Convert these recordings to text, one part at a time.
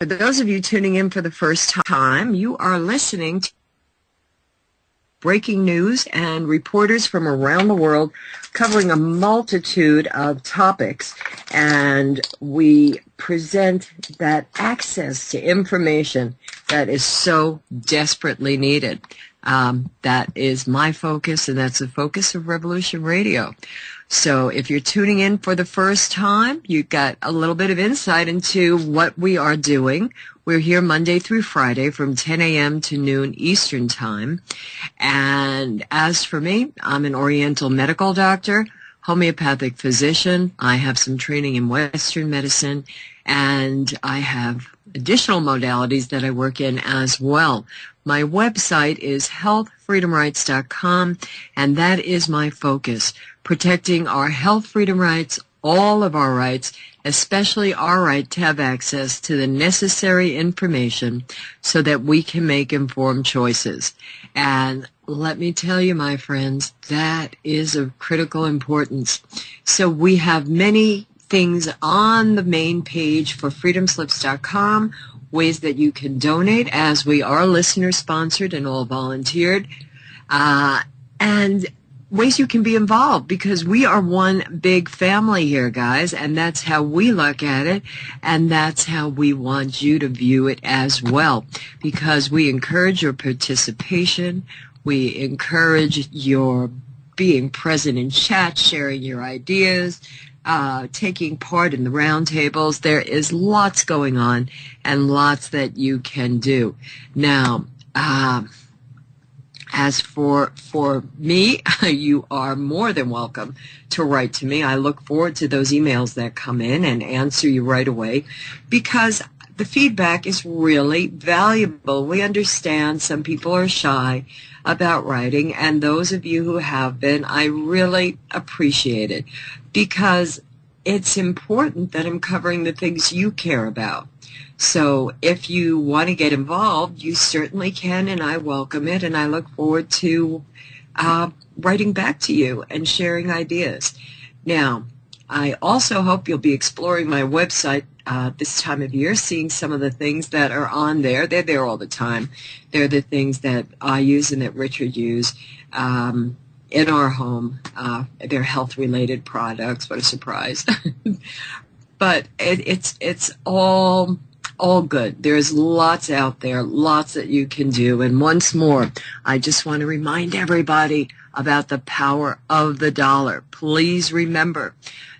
For those of you tuning in for the first time, you are listening to breaking news and reporters from around the world covering a multitude of topics, and we present that access to information that is so desperately needed. That is my focus, and that's the focus of Revolution Radio. So if you're tuning in for the first time, you've got a little bit of insight into what we are doing. We're here Monday through Friday from 10 a.m. to noon Eastern Time. And as for me, I'm an Oriental medical doctor, homeopathic physician. I have some training in Western medicine, and I have additional modalities that I work in as well. My website is healthfreedomrights.com, and that is my focus, protecting our health freedom rights, all of our rights, especially our right to have access to the necessary information so that we can make informed choices. And let me tell you, my friends, that is of critical importance. So we have many things on the main page for freedomslips.com, ways that you can donate, as we are listener-sponsored and all volunteered, and ways you can be involved, because we are one big family here, guys, and that's how we look at it, and that's how we want you to view it as well, because we encourage your participation, we encourage your being present in chat, sharing your ideas, taking part in the roundtables. There is lots going on and lots that you can do. Now, as for me, you are more than welcome to write to me. I look forward to those emails that come in and answer you right away, because the feedback is really valuable. We understand some people are shy about writing, and those of you who have been, I really appreciate it, because it's important that I'm covering the things you care about. So if you want to get involved, you certainly can, and I welcome it, and I look forward to writing back to you and sharing ideas. Now, I also hope you'll be exploring my website this time of year, seeing some of the things that are on there. They're there all the time. They're the things that I use and that Richard used in our home. They're health-related products. What a surprise. But it's all good. There's lots out there, lots that you can do. And once more, I just want to remind everybody about the power of the dollar. Please remember,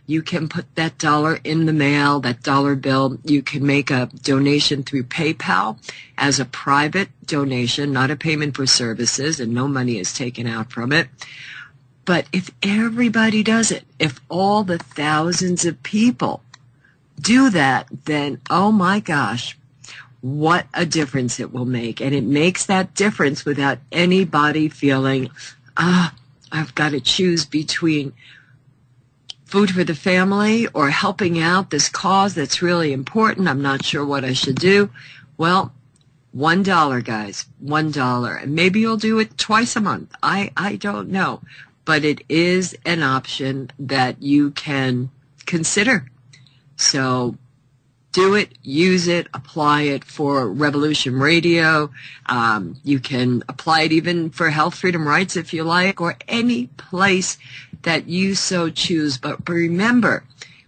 you can put that dollar in the mail, that dollar bill. You can make a donation through PayPal as a private donation, not a payment for services, and no money is taken out from it. But if everybody does it, if all the thousands of people do that, then, oh my gosh, what a difference it will make. And it makes that difference without anybody feeling, I've got to choose between food for the family or helping out this cause that's really important. I'm not sure what I should do. Well, $1, guys, $1. And maybe you'll do it twice a month. I don't know. But it is an option that you can consider. So do it, use it, apply it for Revolution Radio. You can apply it even for Health Freedom Rights if you like, or any place that you so choose. But remember,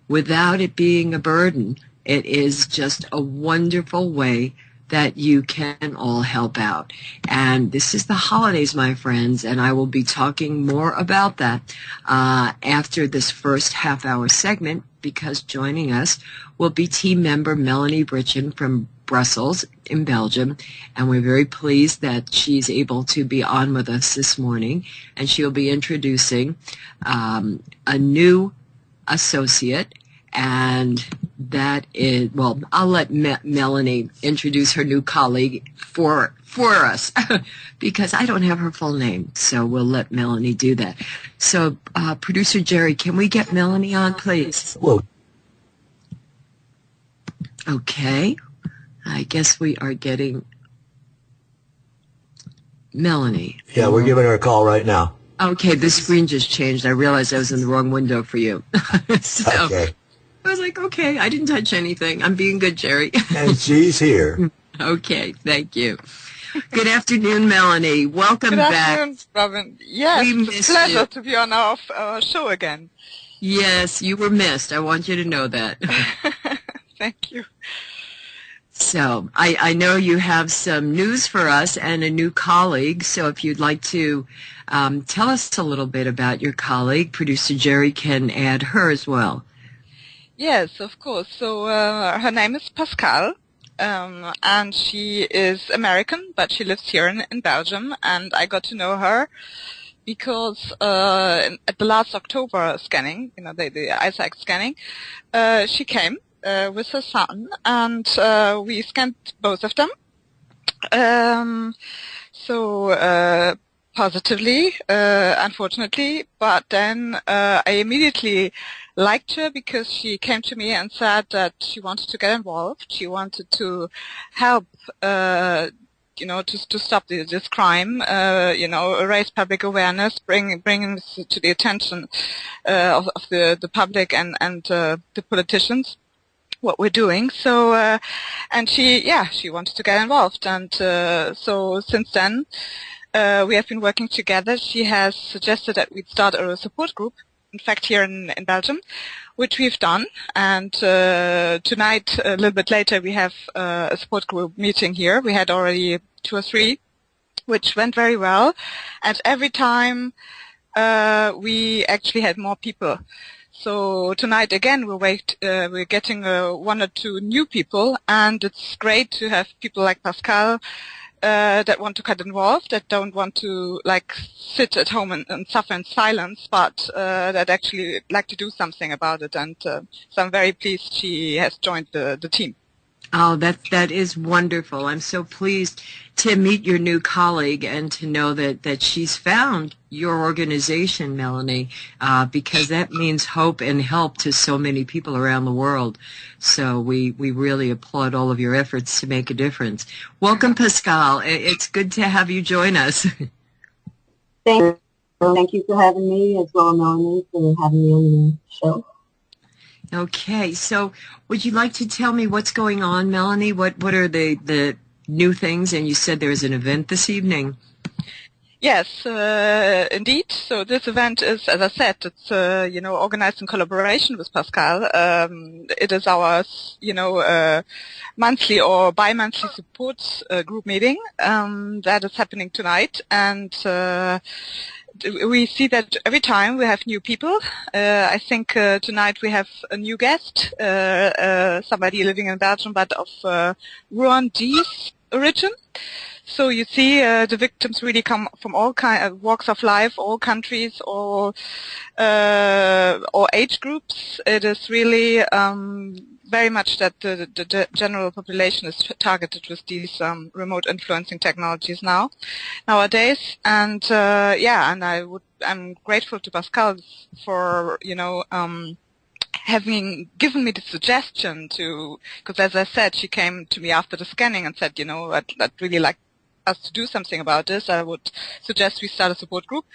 without it being a burden, it is just a wonderful way that you can all help out. And this is the holidays, my friends, and I will be talking more about that after this first half-hour segment, because joining us will be team member Melanie Vritschan from Brussels in Belgium, and we're very pleased that she's able to be on with us this morning, and she'll be introducing a new associate, and that is, well, I'll let Melanie introduce her new colleague for us because I don't have her full name, so we'll let Melanie do that. So, Producer Jerry, can we get Melanie on, please? Whoa. Okay. I guess we are getting Melanie. Yeah, we're giving her a call right now. Okay, the screen just changed. I realized I was in the wrong window for you. Okay. I was like, okay, I didn't touch anything. I'm being good, Jerry. And she's here. Okay, thank you. Good afternoon, Melanie. Welcome back. Good afternoon, Robin. Yes, it's a pleasure to be on our show again. Yes, you were missed. I want you to know that. Thank you. So I know you have some news for us and a new colleague. So if you'd like to tell us a little bit about your colleague, producer Jerry can add her as well. Yes, of course. So her name is Pascale, and she is American, but she lives here in Belgium. And I got to know her because at the last October scanning, the ICAACT scanning, she came with her son, and we scanned both of them. So positively, unfortunately, but then I immediately liked her because she came to me and said that she wanted to get involved. She wanted to help, to stop this crime, raise public awareness, bring this to the attention of the public and the politicians, what we're doing. So, and she wanted to get involved. And so since then, we have been working together. She has suggested that we'd start a support group, in fact, here in Belgium, which we've done. And tonight, a little bit later, we have a support group meeting here. We had already 2 or 3, which went very well. And every time we actually had more people. So tonight, again, we're getting 1 or 2 new people, and it's great to have people like Pascale that want to get involved, that don't want to sit at home and suffer in silence, but that actually like to do something about it. And so I'm very pleased she has joined the team. Oh, that is wonderful. I'm so pleased to meet your new colleague and to know that she's found your organization, Melanie, because that means hope and help to so many people around the world. So we really applaud all of your efforts to make a difference. Welcome, Pascale. It's good to have you join us. Thank you for having me, as well as Melanie for having me on the show. Okay, so would you like to tell me what's going on, Melanie? What are the new things? And you said there's an event this evening. Yes, indeed. So this event is, as I said, it's organized in collaboration with Pascale. It is our monthly or bi-monthly support group meeting that is happening tonight, and we see that every time we have new people. I think tonight we have a new guest, somebody living in Belgium but of Rwandese origin. So you see the victims really come from all walks of life, all countries, all age groups. It is really very much that the general population is targeted with these remote influencing technologies nowadays. And I'm grateful to Pascale for having given me the suggestion because as I said, she came to me after the scanning and said, I'd really like us to do something about this. I would suggest we start a support group.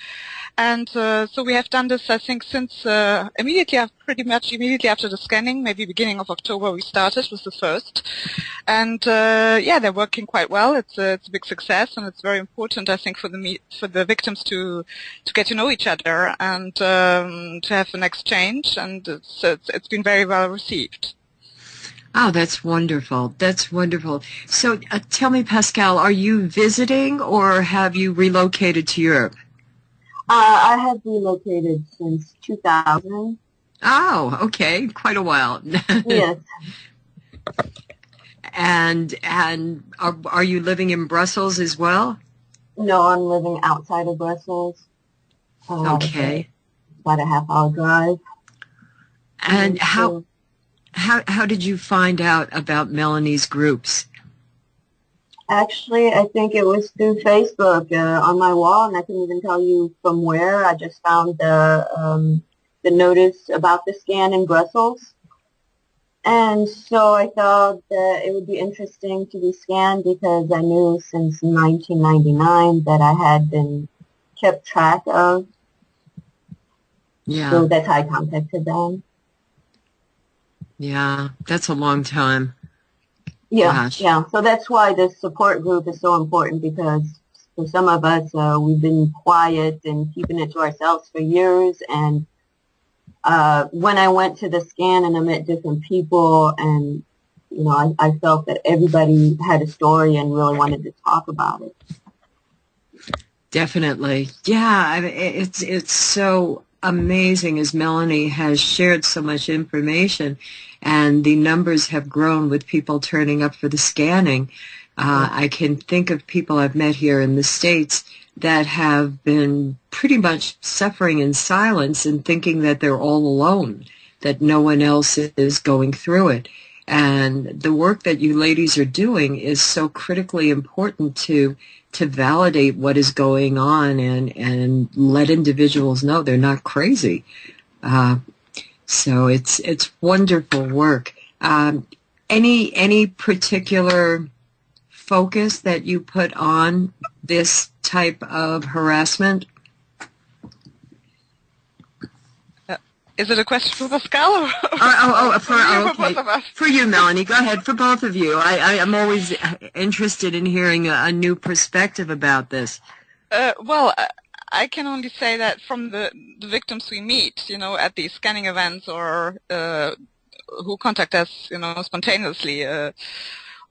And so we have done this, I think, since pretty much immediately after the scanning, maybe beginning of October we started with the first. And they're working quite well. It's a big success, and it's very important, I think, for the victims to get to know each other and to have an exchange. And it's been very well received. Oh, that's wonderful. That's wonderful. So tell me, Pascale, are you visiting or have you relocated to Europe? I have relocated since 2000. Oh, okay. Quite a while. Yes. And are you living in Brussels as well? No, I'm living outside of Brussels. Okay. About a half-hour drive. And how did you find out about Melanie's groups? Actually, I think it was through Facebook on my wall, and I couldn't even tell you from where. I just found the notice about the scan in Brussels. And so I thought that it would be interesting to be scanned because I knew since 1999 that I had been kept track of. Yeah. So that's how I contacted them. Yeah, that's a long time. Yeah, Gosh. yeah. So that's why this support group is so important, because for some of us, we've been quiet and keeping it to ourselves for years. And when I went to the scan and I met different people, and I felt that everybody had a story and really wanted to talk about it. Definitely. Yeah, I mean, it's so amazing as Melanie has shared so much information, and the numbers have grown with people turning up for the scanning. I can think of people I've met here in the States that have been pretty much suffering in silence and thinking that they're all alone, that no one else is going through it. And the work that you ladies are doing is so critically important to validate what is going on and let individuals know they're not crazy. So it's wonderful work. Any particular focus that you put on this type of harassment? Is it a question for Pascale? Okay. For you, Melanie. Go ahead. For both of you. I'm always interested in hearing a new perspective about this. Well, I can only say that from the victims we meet, at these scanning events, or who contact us, spontaneously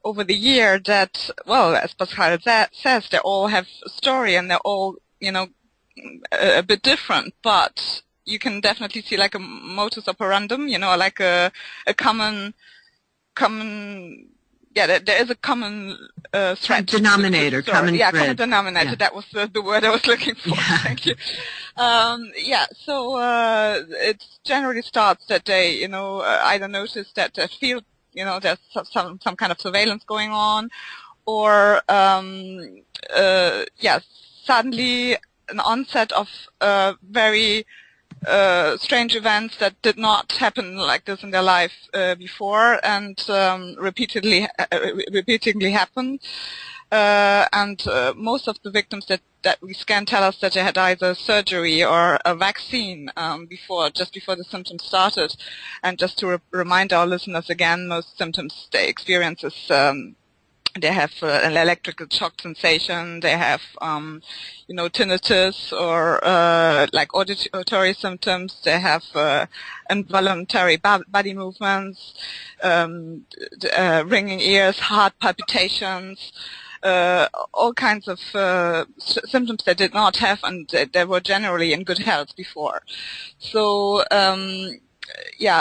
over the year, that, well, as Pascale says, they all have a story and they're all, a bit different, but you can definitely see like a modus operandum, like a common, there is a common thread. Denominator, common thread. Common denominator. Yeah. That was the word I was looking for. Yeah. Thank you. So it generally starts that they, either notice that they feel, there's some kind of surveillance going on, or suddenly an onset of very strange events that did not happen like this in their life before, and repeatedly happen. And most of the victims that we scan tell us that they had either surgery or a vaccine just before the symptoms started. And just to remind our listeners again, most symptoms they experience is they have an electrical shock sensation. They have, tinnitus or like auditory symptoms. They have involuntary body movements, ringing ears, heart palpitations, all kinds of symptoms they did not have, and they were generally in good health before. So.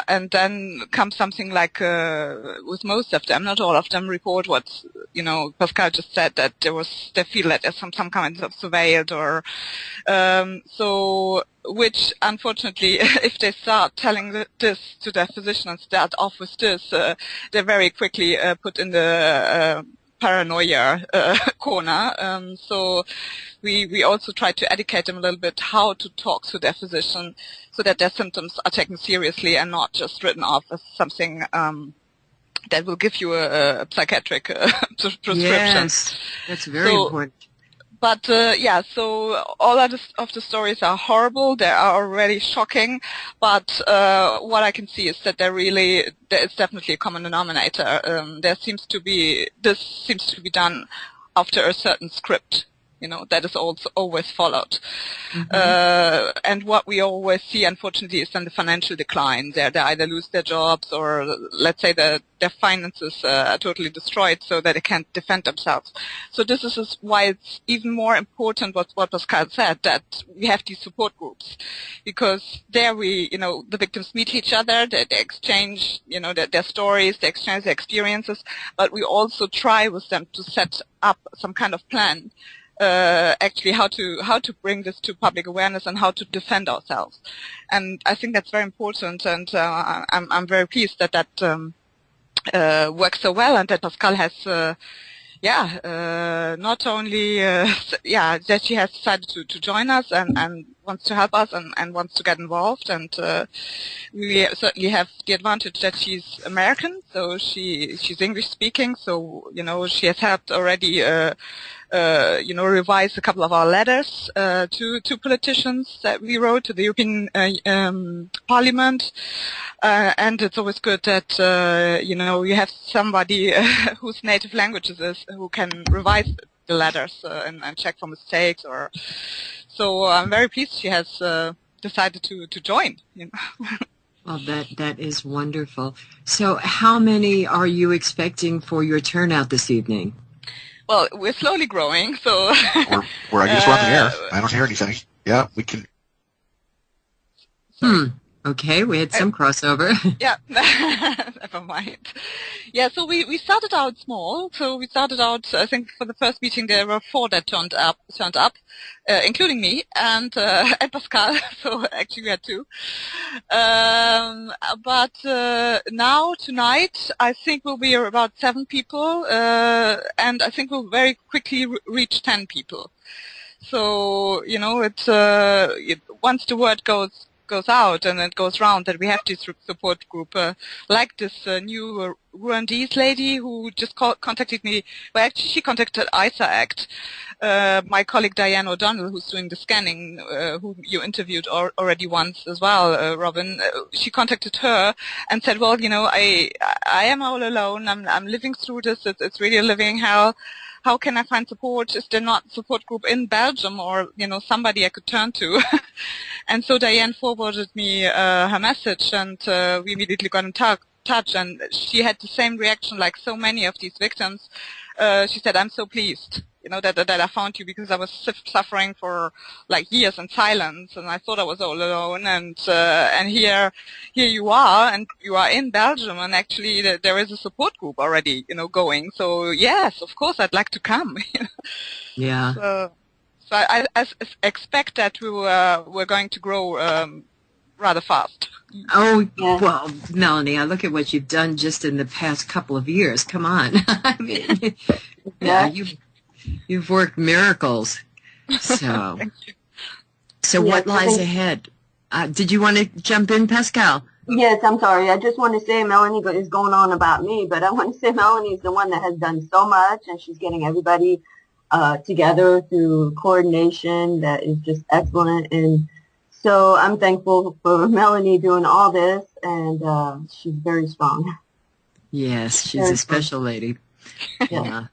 And then comes something like, with most of them, not all of them, report what, Pascale just said, that they feel that there's some kind of surveilled, or, which unfortunately, if they start telling this to their physician and start off with this, they're very quickly put in the paranoia corner. So we also try to educate them a little bit how to talk to their physician so that their symptoms are taken seriously and not just written off as something that will give you a psychiatric prescription. Yes, that's very important. But so all of the stories are horrible. They are already shocking. But what I can see is that there is definitely a common denominator. This seems to be done after a certain script, that is also always followed. Mm-hmm. And what we always see, unfortunately, is then the financial decline. They either lose their jobs, or let's say their finances are totally destroyed so that they can't defend themselves. So this is why it's even more important what Pascale said, that we have these support groups, because there the victims meet each other, they exchange, their stories, they exchange their experiences, but we also try with them to set up some kind of plan. Actually how to bring this to public awareness and how to defend ourselves. And I think that's very important, and I'm very pleased that works so well, and that Pascale has not only that she has decided to join us, and wants to help us and wants to get involved. And we certainly have the advantage that she's American, so she's English speaking. So she has helped already. Revise a couple of our letters to politicians that we wrote to the European Parliament, and it's always good that you have somebody whose native language is who can revise the letters and check for mistakes. So I'm very pleased she has decided to join. Well, that is wonderful. So, how many are you expecting for your turnout this evening? Well, we're slowly growing, so... I guess we're on the air. I don't hear anything. Yeah, we can... Okay, we had some crossover. Yeah, never mind. Yeah, so we started out small. So we started out, I think, for the first meeting there were 4 that turned up, including me and Pascale. So actually we had 2. But now tonight, I think we'll be about 7 people, and I think we'll very quickly reach 10 people. So once the word goes out and it goes round that we have this support group, like this new Rwandese lady who just contacted me. Well, actually, she contacted ICAACT. My colleague Diane O'Donnell, who's doing the scanning, who you interviewed already once as well, Robin. She contacted her and said, "Well, I am all alone. I'm living through this. It's really a living hell. How can I find support? Is there not a support group in Belgium or, somebody I could turn to?" And so Diane forwarded me her message, and we immediately got in touch, and she had the same reaction like so many of these victims. She said, "I'm so pleased, that I found you, because I was suffering for like years in silence, and I thought I was all alone, and here you are, and you are in Belgium, and actually there is a support group already, going. So yes, of course, I'd like to come." Yeah. So I expect that we're going to grow rather fast. Oh, well, Melanie, I look at what you've done just in the past couple of years. Come on. I mean, you've worked miracles. So, Thank you. So what lies ahead? Did you want to jump in, Pascale? Yes, I'm sorry. I just want to say Melanie is going on about me, but I want to say Melanie is the one that has done so much, and she's getting everybody together through coordination that is just excellent. And so I'm thankful for Melanie doing all this, and she's very strong. Yes, she's a special lady. Yeah.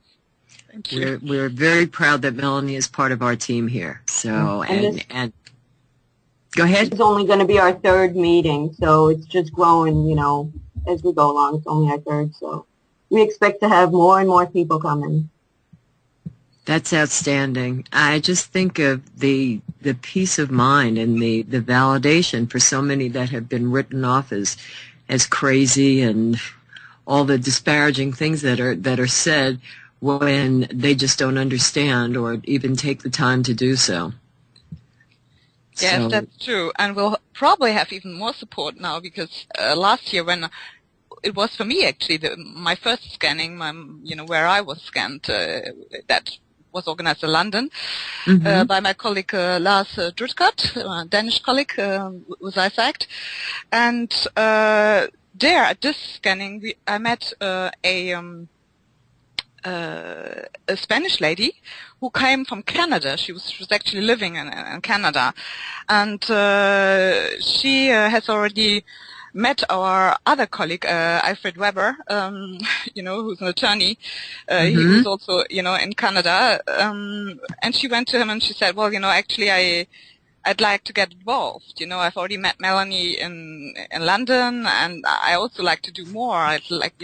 Thank you. We're very proud that Melanie is part of our team here. So, and go ahead. It's only going to be our 3rd meeting, so it's just growing, as we go along. It's only our 3rd, so we expect to have more and more people coming. That's outstanding. I just think of the peace of mind and the validation for so many that have been written off as crazy, and all the disparaging things that are said when they just don't understand or even take the time to do so. Yes, So, that's true. And we'll probably have even more support now, because last year, when it was for me actually my first scanning, where I was scanned, that was organized in London by my colleague Lars Vritschan, Danish colleague with ICAACT. And there at this scanning, I met a Spanish lady who came from Canada. She was actually living in Canada, and she has already met our other colleague, Alfred Weber, who's an attorney. He was also, in Canada, and she went to him and she said, "Well, actually, I'd like to get involved. I've already met Melanie in London, and I also like to do more. I'd like,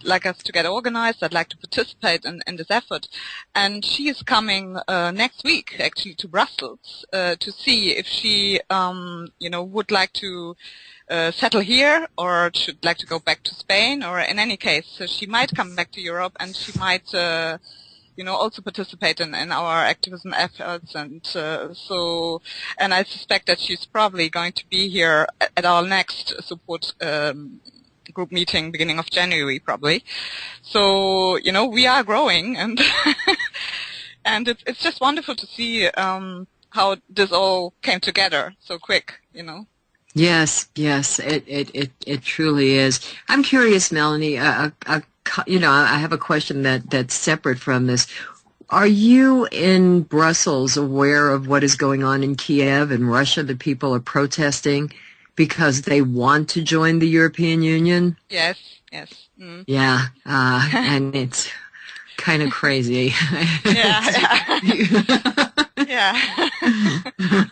like us to get organized. I'd like to participate in this effort." And she is coming next week, actually, to Brussels to see if she, would like to settle here, or should like to go back to Spain, or in any case, so she might come back to Europe, and she might, also participate in our activism efforts. And and I suspect that she's probably going to be here at our next support group meeting, beginning of January, probably. So, we are growing, and and it's just wonderful to see how this all came together so quick, you know. Yes, it truly is. I'm curious, Melanie. I have a question that's separate from this. Are you in Brussels aware of what is going on in Kiev and Russia? The people are protesting because they want to join the European Union? Yes. Mm. Yeah, and it's kind of crazy. Yeah. Yeah.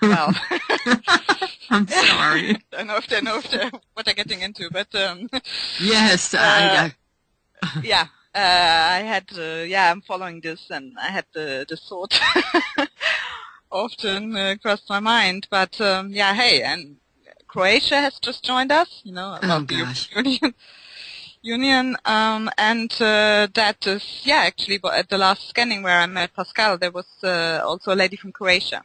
Well. I'm sorry. I don't know if they know what they're getting into, but yes, yeah. I had, I'm following this, and I had the thought often crossed my mind. But hey, and Croatia has just joined us, you know, about the European Union, and that is, actually, at the last scanning where I met Pascale, there was also a lady from Croatia.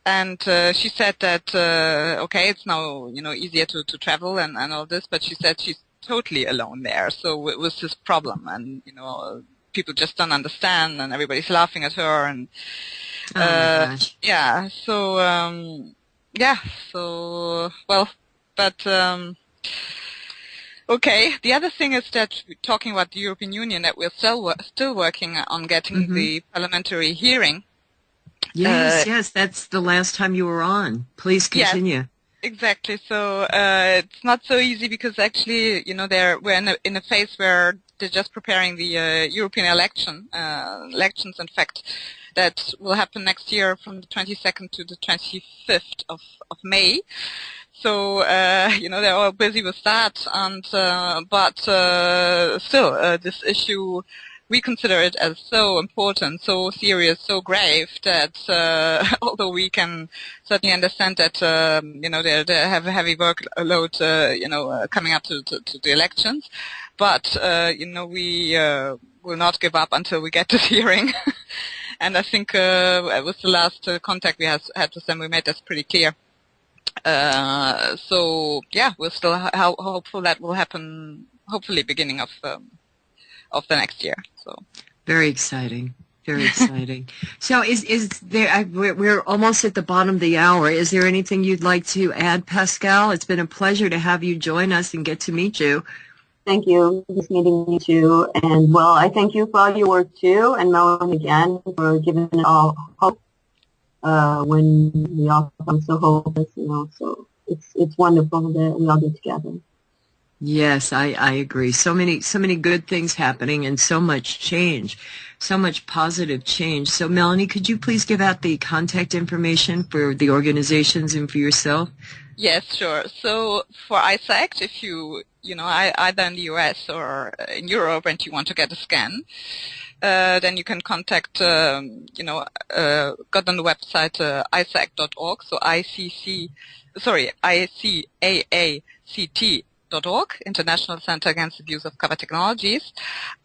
And she said that, okay, it's now, you know, easier to travel and all this, but she said she's totally alone there. So it was this problem, and, you know, people just don't understand, and everybody's laughing at her, and okay. The other thing is that we're talking about the European Union, that we're still working on getting the parliamentary hearing. Yes, that's the last time you were on. Please continue. Yes, exactly. So it's not so easy because actually, you know, we're in a phase where they're just preparing the European elections, in fact, that will happen next year from the 22nd to the 25th of May. So, you know, they're all busy with that, and but still, this issue, we consider it as so important, so serious, so grave that although we can certainly understand that you know, they have a heavy workload, you know, coming up to the elections, but you know, we will not give up until we get this hearing. And I think with the last contact we had with them, we made this pretty clear. So yeah, we're still hopeful that will happen, hopefully beginning of the next year. So very exciting. So is there, we're almost at the bottom of the hour. Is there anything you'd like to add, Pascale? It's been a pleasure to have you join us and get to meet you. Thank you. Just meeting you too. And well, I thank you for all your work too, and Melanie again for giving it all hope when we all become so hopeless, you know. So it's wonderful that we all get together. Yes, I agree. So many good things happening, and so much change, so much positive change. So Melanie, could you please give out the contact information for the organizations and for yourself? Yes, sure. So for ICAACT, if you know, either in the US or in Europe, and you want to get a scan, then you can contact, you know, got on the website ICAACT.org, so ICAACT.org, International Center Against Abuse of Cover Technologies.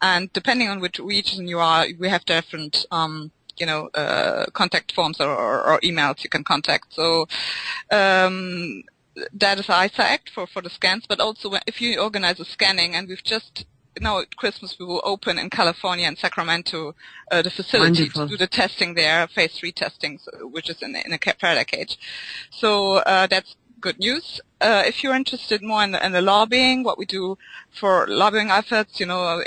And depending on which region you are, we have different, you know, contact forms or emails you can contact. So that is ICAACT for the scans, but also if you organize a scanning, and we've just, now at Christmas we will open in California and Sacramento the facility to do the testing there, phase 3 testing, which is in a predator cage. So that's good news. If you're interested more in the lobbying, what we do for lobbying efforts, you know,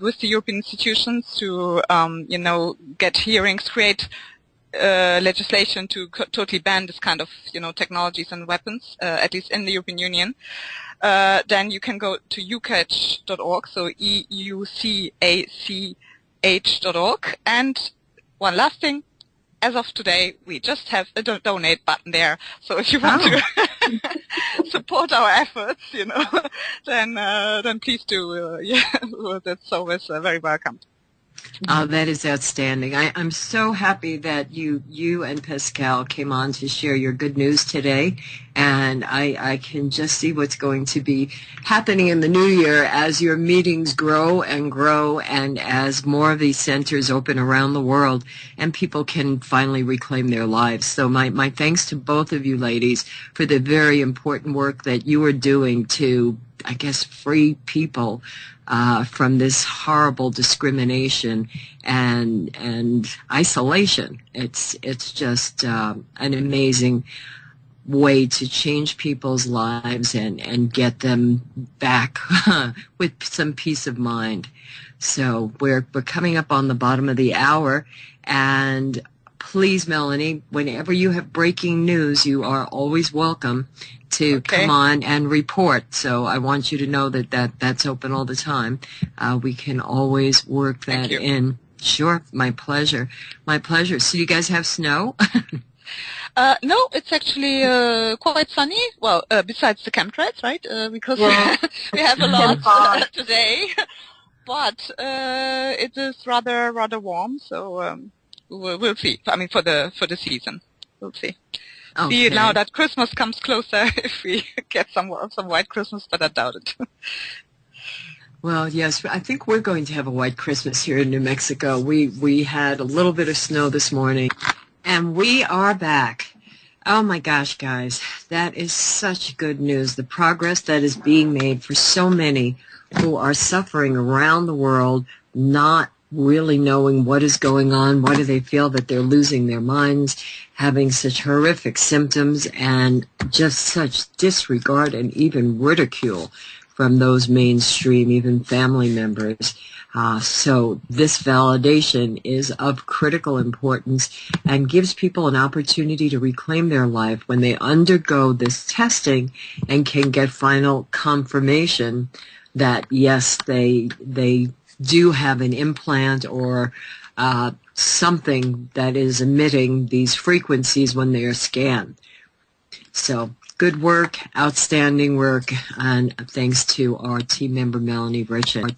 with the European institutions to, you know, get hearings, create legislation to totally ban this kind of, you know, technologies and weapons, at least in the European Union, then you can go to EUCACH.org, so EUCACH.org. And one last thing, as of today, we just have a donate button there. So if you want to support our efforts, you know, then please do. That's always very welcome. Oh, that is outstanding. I'm so happy that you and Pascale came on to share your good news today, and I can just see what's going to be happening in the new year as your meetings grow, and as more of these centers open around the world and people can finally reclaim their lives. So my thanks to both of you ladies for the very important work that you are doing to I guess, free people from this horrible discrimination and isolation. It's just an amazing way to change people's lives and get them back with some peace of mind. So we're coming up on the bottom of the hour, and please, Melanie, whenever you have breaking news, you are always welcome to come on and report. So I want you to know that's open all the time. We can always work that in. Sure, my pleasure. My pleasure. So you guys have snow? No, it's actually quite sunny. Well, besides the chemtrails, right? Because we have a lot today. But it is rather warm, so we'll see. I mean, for the season, we'll see. Okay. See, now that Christmas comes closer, if we get some white Christmas, but I doubt it. Well, yes, I think we're going to have a white Christmas here in New Mexico. We had a little bit of snow this morning, and we are back. Oh my gosh, guys, that is such good news. The progress that is being made for so many who are suffering around the world, not really knowing what is going on, why do they feel that they're losing their minds, having such horrific symptoms, and just such disregard and even ridicule from those mainstream, even family members. So this validation is of critical importance and gives people an opportunity to reclaim their life when they undergo this testing and can get final confirmation that, yes, they do have an implant or something that is emitting these frequencies when they are scanned. So good work, outstanding work, and thanks to our team member Melanie Vritschan.